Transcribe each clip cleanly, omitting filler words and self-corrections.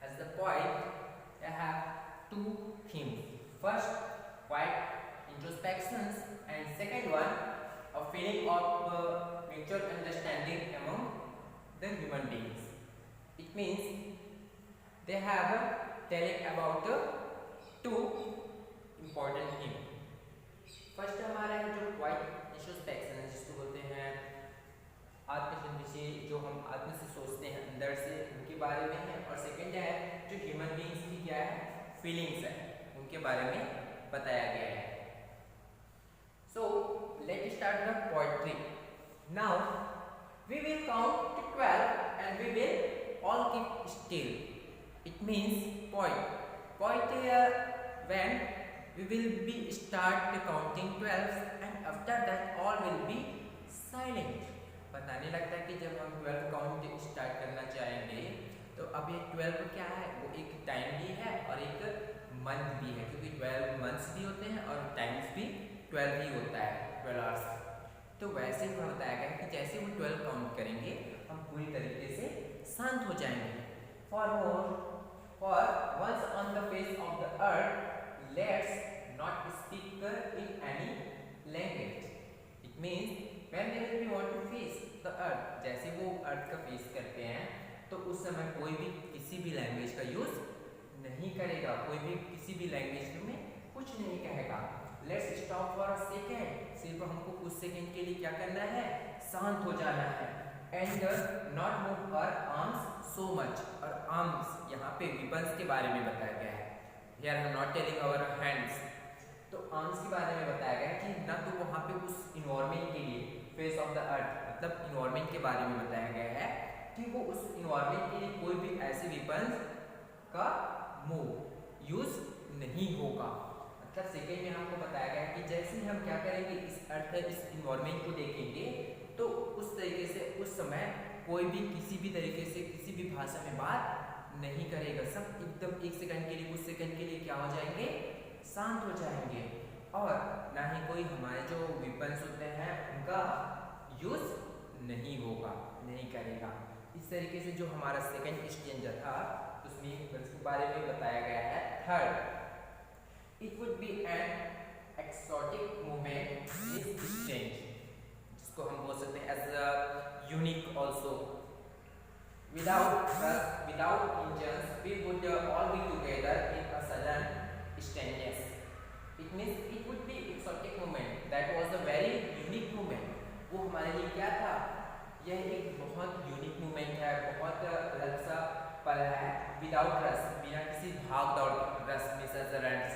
as the poet, I have two themes. First, quiet introspections, and second one, a feeling of mutual understanding among the human beings. It means they have telling about two important themes. First हमारा है जो quite introspection है, जिसको बोलते हैं आत्मचिंतन, जो हम आत्म से सोचते हैं अंदर से, उनके बारे में है। और सेकंड है जो ह्यूमन बीइंग्स की क्या है, फीलिंग्स है, उनके बारे में बताया गया है। So let start the poetry. Now we will count to 12 and we will all keep still. It means poet when we will be start counting 12 and after that all will be silent. पता नहीं लगता कि जब हम 12 count start करना चाहेंगे तो अब ये 12 क्या है, वो एक टाइम भी है और एक मंथ भी है, क्योंकि 12 मंथ्स भी होते हैं और टाइम्स भी 12 ही होता है, 12 आवर्स। तो वैसे ही बताया गया कि जैसे वो 12 काउंट करेंगे हम पूरी तरीके से शांत हो जाएंगे। For once on the face of the earth, let's not speak in any language. It means when we want to face the earth, जैसे वो अर्थ का फेस करते हैं तो उस समय कोई भी किसी भी लैंग्वेज का यूज नहीं करेगा, कोई भी किसी भी लैंग्वेज में कुछ नहीं कहेगा। Let's stop for a second, सिर्फ हमको कुछ सेकेंड के लिए क्या करना है, शांत हो जाना है। And not move our arms so much, और आर्म्स यहाँ पे वीपन्स के बारे में बताया गया है। Here I am not telling our hands, तो आर्म्स के बारे में बताया गया है कि ना तो वहाँ पे उस इन्वायरमेंट के लिए, फेस ऑफ द अर्थ मतलब इन्वायरमेंट के बारे में बताया गया है कि वो उस इन्वायरमेंट के लिए कोई भी ऐसे वीपन्स का मूव यूज नहीं होगा। मतलब सेकेंड में हमको बताया गया है कि जैसे ही हम क्या करेंगे, इस अर्थ इस इन्वायरमेंट को देखेंगे तो उस तरीके से उस समय कोई भी किसी भी तरीके से किसी भी भाषा में बात नहीं करेगा, सब एकदम एक सेकंड के लिए, कुछ सेकंड के लिए क्या हो जाएंगे, शांत हो जाएंगे। और ना ही कोई हमारे जो वेपन्स होते हैं उनका यूज नहीं होगा, नहीं करेगा। इस तरीके से जो हमारा सेकंड स्टेंजा था उसमें इसके बारे में बताया गया है। Third, it would be an exotic movement is strange, जिसको हम बोल सकते हैं as a unique also. Without engines, we would all be together in a sudden stanzas. It means it would be exotic moment. That was a very unique moment. वो हमारे लिए क्या था, यह एक बहुत यूनिक मोमेंट है, बहुत अलग सा पल है। विदाउट रस, बिना किसी भाग दौड़ के, रस मीन्स रन्स,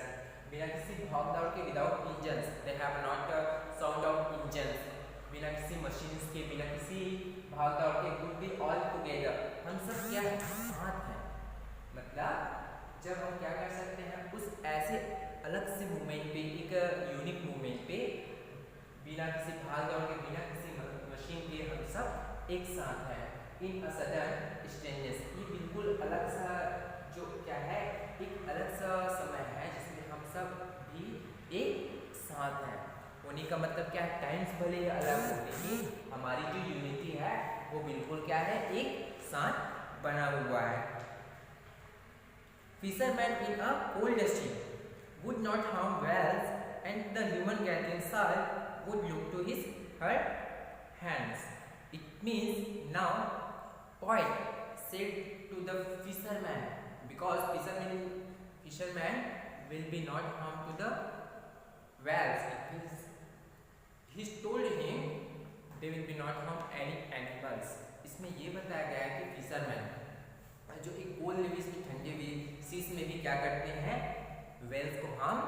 बिना किसी भाग दौड़ के, without engines, they have not sound of engines, बिना किसी मशीन्स के, बिना किसी भाग दौड़ के, वुड बी ऑल टुगेदर, हम सब क्या है, साथ हैं। मतलब जब हम क्या कर सकते हैं, उस ऐसे अलग से मूवमेंट पे, एक यूनिक मूवमेंट पे, बिना किसी भाग दौड़ के, बिना किसी मशीन के, हम सब एक साथ हैं। इन अ सडन स्ट्रेंजेस, ये बिल्कुल अलग सा जो क्या है, एक अलग सा समय है जिसमें हम सब भी एक साथ हैं। होने का मतलब क्या है, टाइम्स भले ही अलग हो, लेकिन हमारी जो यूनिटी है वो बिल्कुल क्या है, एक साथ बना हुआ है। Fisherman in a cold sea would not harm whales, and the human gathering salt would look to her hands. It means now poet said to the fisherman, because fisherman will be not harm to the whales. It means he told him they will be not harm any animals. इसमें ये बताया गया है कि fisherman जो एक cold Lewis में, ठंडे भी सीस में भी क्या करते हैं, वेल्स को हार्म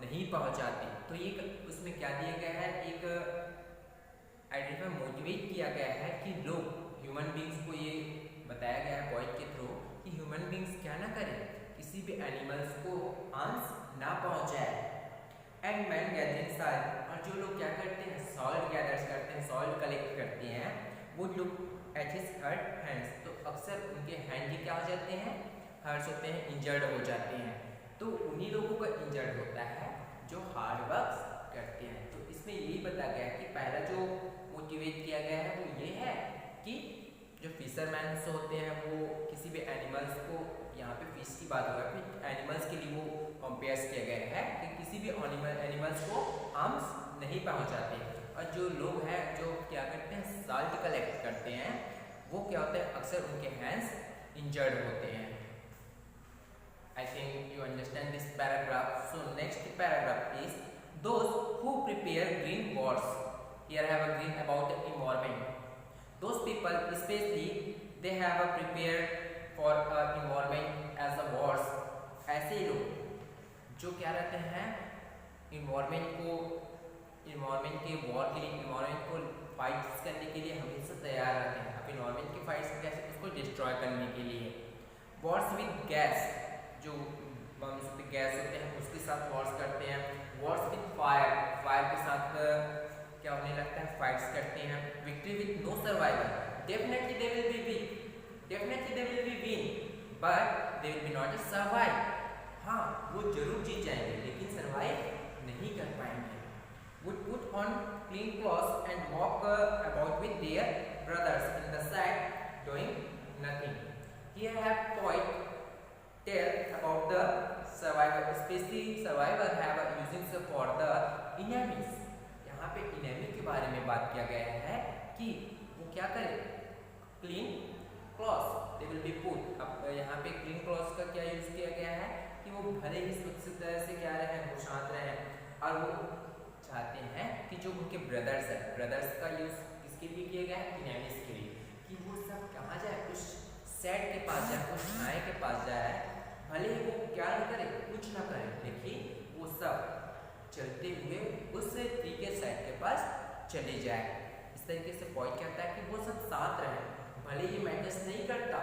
नहीं पहुंचाते। तो ये उसमें क्या दिया गया है, एक आइडिया मोटिवेट किया गया है कि लोग ह्यूमन बींग्स को ये बताया गया है पॉइंट के थ्रू कि ह्यूमन बींग्स क्या ना करें, किसी भी एनिमल्स को हार्म ना पहुंचाए। एंड मैन गैदरिंग सॉल्ट, और जो लोग क्या करते हैं, सॉल्ट गैदर्स करते हैं, सॉल्ट कलेक्ट करते हैं, वो look at his hurt hands, तो अक्सर उनके हैंड भी क्या हो जाते हैं, हर्ट्स होते हैं, इंजर्ड हो जाते हैं। तो उन्हीं लोगों का इंजर्ड होता है जो हार्ड वर्क करते हैं। तो इसमें यही बताया गया है कि पहला जो मोटिवेट किया गया है वो ये है कि जो फिशरमैन होते हैं वो किसी भी एनिमल किसी भी एनिमल्स को हार्म्स नहीं पहुंचाते। और जो लोग हैं जो क्या करते हैं, साल्ट कलेक्ट करते हैं, वो क्या होता है, अक्सर उनके हैंड्स इंजर्ड होते हैं। I think you understand this paragraph. So next paragraph is those who prepare green wars. Here I have a green about the environment. Those people especially they have a prepared for environment as a wars. ऐसे लोग जो क्या रहते हैं, environment के war के लिए, environment को फाइट्स करने के लिए हमेशा तैयार रहते हैं। अब environment की फाइट्स कैसे, उसको डिस्ट्रॉय करने के लिए। वॉर्स विद गैस, जो गैस होते हैं उसके साथ वॉर्स करते हैं। वॉर्स विद फायर, फायर के साथ क्या होने लगता है, फाइट्स करते हैं। Victory with no survival, definitely they will be win, definitely they will be win, but they will be not survive. हाँ, वो जरूर जीत जाएंगे लेकिन सर्वाइव नहीं कर पाएंगे। would put on clean clothes and walk about with their brothers in the side doing nothing. Here I have poet tell about the survivor, especially survivor have using for the enemies. यहाँ पे enemy के बारे में बात किया गया है कि वो क्या करे, clean clothes they will be put। अब यहाँ पे clean clothes का क्या यूज किया गया है कि वो भले ही स्वच्छ तरह से क्या रहे, वो शांत रहे, और वो चाहते हैं कि जो उनके ब्रदर्स है, ब्रदर्स का यूज किसके लिए किया गया है, इनेमीज के लिए, कि वो सब कहाँ जाए, उस सेट के पास जाए, उस छाए के पास जाए, भले ही वो क्या नहीं करे, कुछ ना करे, लेकिन वो सब चलते हुए उस ट्री के साइड के पास चले जाए। इस तरीके से पॉइंट कहता है कि वो सब साथ रहे, भले ही मैटर्स नहीं करता,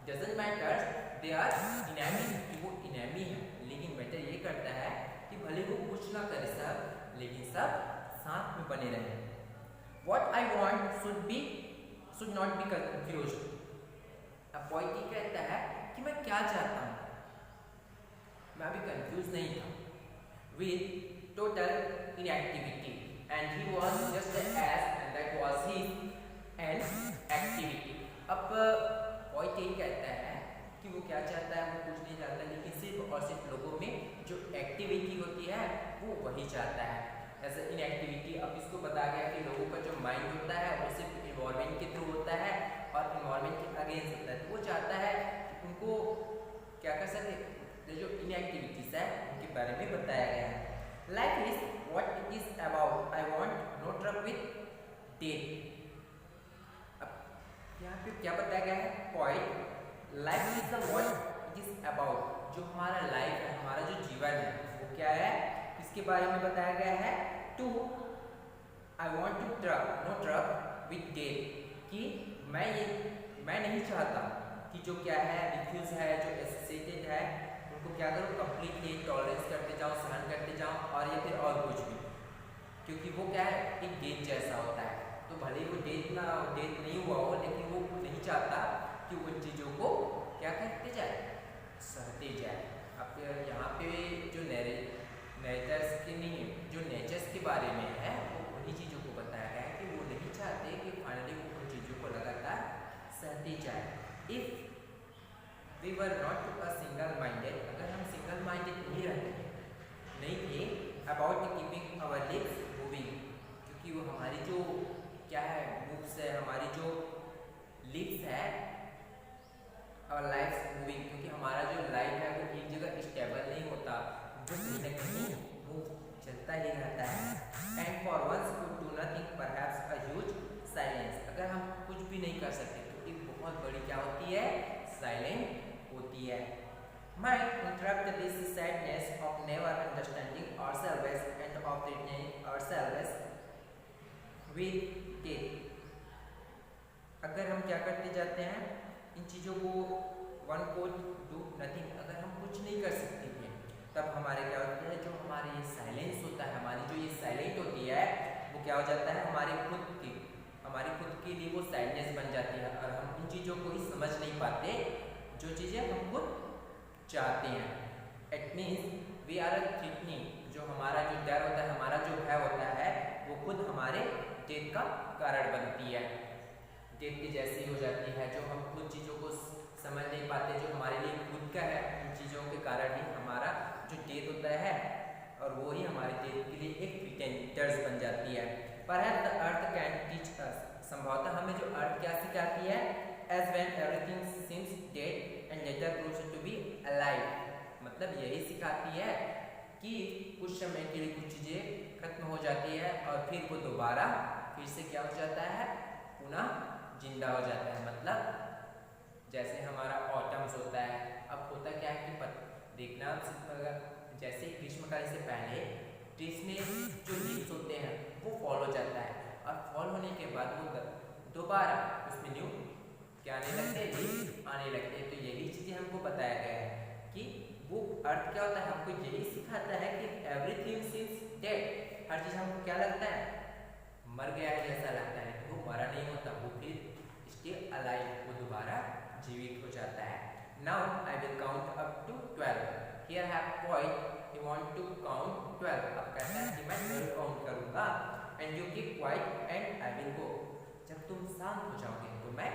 doesn't matter they are enemy, कि वो इनेमी है, लेकिन मैटर ये करता है कि भले वो कुछ ना करे सब, लेकिन सब साथ में बने रहे। What I want should not be confused। अब पॉइंट ये कहता है कि मैं क्या चाहता हूँ, मैं अभी कंफ्यूज नहीं था। With total inactivity and he was just as and that was his an activity। अब पॉइंट ये कहता है कि वो क्या चाहता है, वो कुछ नहीं चाहता, लेकिन सिर्फ और सिर्फ लोगों में जो एक्टिविटी होती है वो वही चाहता है। ऐसे इनएक्टिविटी, अब इसको बताया गया कि लोगों का जो माइंड होता है वो सिर्फ इन्वायरमेंट के थ्रू होता है और इन्वायरमेंट के अगेंस्ट होता है, तो वो चाहता है कि उनको क्या कर सके, जो इनएक्टिविटीज है उनके बारे में बताया गया है। Life is what it is about, I want no truck with death. अब यहाँ पे क्या बताया गया है, point life is the what it is about, जो हमारा लाइफ है, हमारा जो जीवन है वो क्या है, इसके बारे में बताया गया है। To I want to truck no truck with death, कि मैं नहीं चाहता कि जो क्या है, रिफ्यूज है, जो एसोसिएटेड है, उनको क्या करूँ, कंप्लीटली टॉलरेंस करते जाओ, सहन करते जाओ, और या फिर और कुछ भी, क्योंकि वो क्या है, एक डेथ जैसा होता है। तो भले ही वो डेथ नहीं हुआ हो, लेकिन वो नहीं चाहता कि उन चीज़ों को क्या करते जाए, सहते जाए। अब यहाँ पे जो नेचर्स के नहीं, जो नेचर्स के बारे में है वो उन्हीं चीज़ों को बताया गया है कि वो नहीं चाहते कि फाइनली वो उन चीज़ों को लगातार सहते जाए। If we were not a single minded, अगर हम सिंगल माइंडेड नहीं थे about keeping our lips moving, क्योंकि वो हमारी जो क्या है, बुक्स है, हमारी जो लिप्स है, और लाइफ मूविंग, क्योंकि हमारा जो लाइफ है वो एक जगह स्टेबल नहीं होता, वो कहीं ना कहीं वो चलता ही रहता है। And for once could do nothing perhaps a huge silence, अगर हम कुछ भी नहीं कर सकते तो एक बहुत बड़ी क्या होती है, साइलेंट होती है। Might interrupt this sadness of never understanding ourselves end of treating ourselves with death. अगर हम क्या करते जाते हैं, इन चीज़ों को वन को डू नथिंग, अगर हम कुछ नहीं कर सकते हैं तब हमारे क्या होता है, जो हमारे ये साइलेंस होता है, हमारी जो ये साइलेंट होती है वो क्या हो जाता है, हमारी खुद के लिए वो साइलेंस बन जाती है, और हम इन चीज़ों को ही समझ नहीं पाते जो चीज़ें हम खुद चाहते हैं। It means we are a threatening, जो हमारा जो डर होता है, हमारा जो भय होता है, वो खुद हमारे डेथ का कारण बनती है, डेथ के जैसी हो जाती है, जो हम खुद चीज़ों को समझ नहीं पाते, जो हमारे लिए खुद का है, उन चीज़ों के कारण ही हमारा जो डेथ होता है, और वो वही हमारे देश के लिए एक प्रिटेंडर्स बन जाती है। Perhaps the earth can teach us, संभवतः हमें जो अर्थ क्या सिखाती है, as when everything seems dead and later proves to be alive, मतलब यही सिखाती है कि कुछ समय के लिए कुछ चीज़ें खत्म हो जाती है और फिर वो दोबारा फिर से क्या हो जाता है, पुनः जिंदा हो जाता है। मतलब जैसे हमारा ऑटम्स होता है, अब होता क्या है कि देखना जैसे ग्रीष्मकाल से पहले ट्रीज में जो लीव्स होते हैं वो फॉल हो जाता है और फॉल होने के बाद वो दोबारा उसमें न्यू क्या आने लगते हैं, लीव्स आने लगते हैं। तो यही चीज़ें हमको बताया गया है कि वो अर्थ क्या होता है, हमको यही सिखाता है कि एवरीथिंग सीम्स डेड, हर चीज़ हमको क्या लगता है, मर गया है जैसा लगता है, तो वो मरा नहीं होता, वो फिर स्टिल अलाइव, वो दोबारा जीवित हो जाता है। Now I will count up to 12। Here have point, he want to count 12। अब कहता है कि मैं 12 काउंट करूंगा and you keep quiet and I will go, जब तुम शांत हो जाओगे तो मैं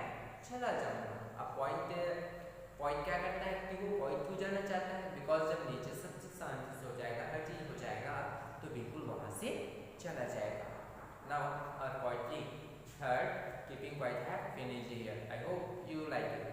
चला जाऊंगा। अब पॉइंट क्या करता है कि वो पॉइंट क्यों जाना चाहता है, बिकॉज जब नीचे सब चीज शांति से हो जाएगा, हर चीज हो जाएगा, तो बिल्कुल वहां से चला जाएगा। Now our poetry third, keeping quiet, have finished here. I hope you like it.